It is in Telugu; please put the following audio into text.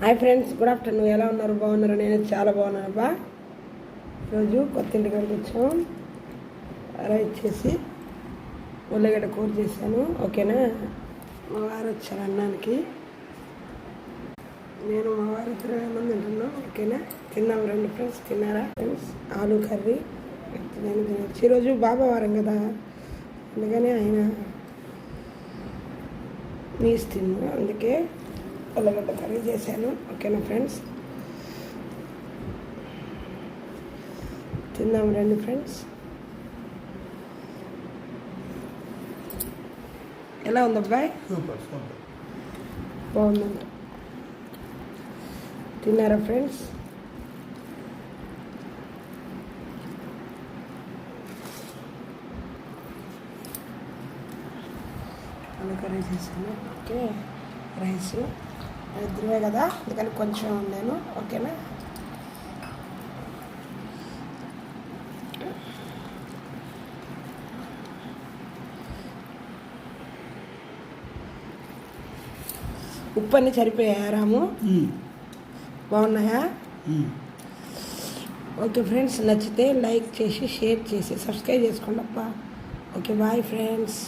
Hi friends, good afternoon. ఎలా ఉన్నారు? బాగున్నారు? నేను చాలా బాగున్నాను అబ్బా. ఈరోజు కొత్త ఇంటికి వచ్చాం. రైస్ చేసి ఉల్లగడ్డ కూర చేశాను. ఓకేనా? మా వారు వచ్చారు అన్నానికి. నేను మా వారు 20 మంది ఉంటున్నాం. ఓకేనా? తిన్నాం రండి ఫ్రెండ్స్. తిన్నారా ఫ్రెండ్స్? ఆలు కర్రీ నేను తినచ్చు. ఈరోజు బాబా వారం కదా, అందుకని ఆయన నీసు తిన్నా, అందుకే ఉల్లగడ్డ కర్రీ చేశాను. ఓకేనా ఫ్రెండ్స్? తిందాం రండి ఫ్రెండ్స్. ఎలా ఉంది అబ్బాయి? బాగుందంట. తిన్నారా ఫ్రెండ్స్? అలా కర్రీ చేశాను. ఓకే, రైస్ ఇద్దరే కదా, అందుకని కొంచెం ఉండాను. ఓకేనా? ఉప్పు అన్నీ సరిపోయాయా రాము? బాగున్నాయా? ఓకే ఫ్రెండ్స్, నచ్చితే లైక్ చేసి షేర్ చేసి సబ్స్క్రైబ్ చేసుకోండి అప్ప. Okay, bye friends.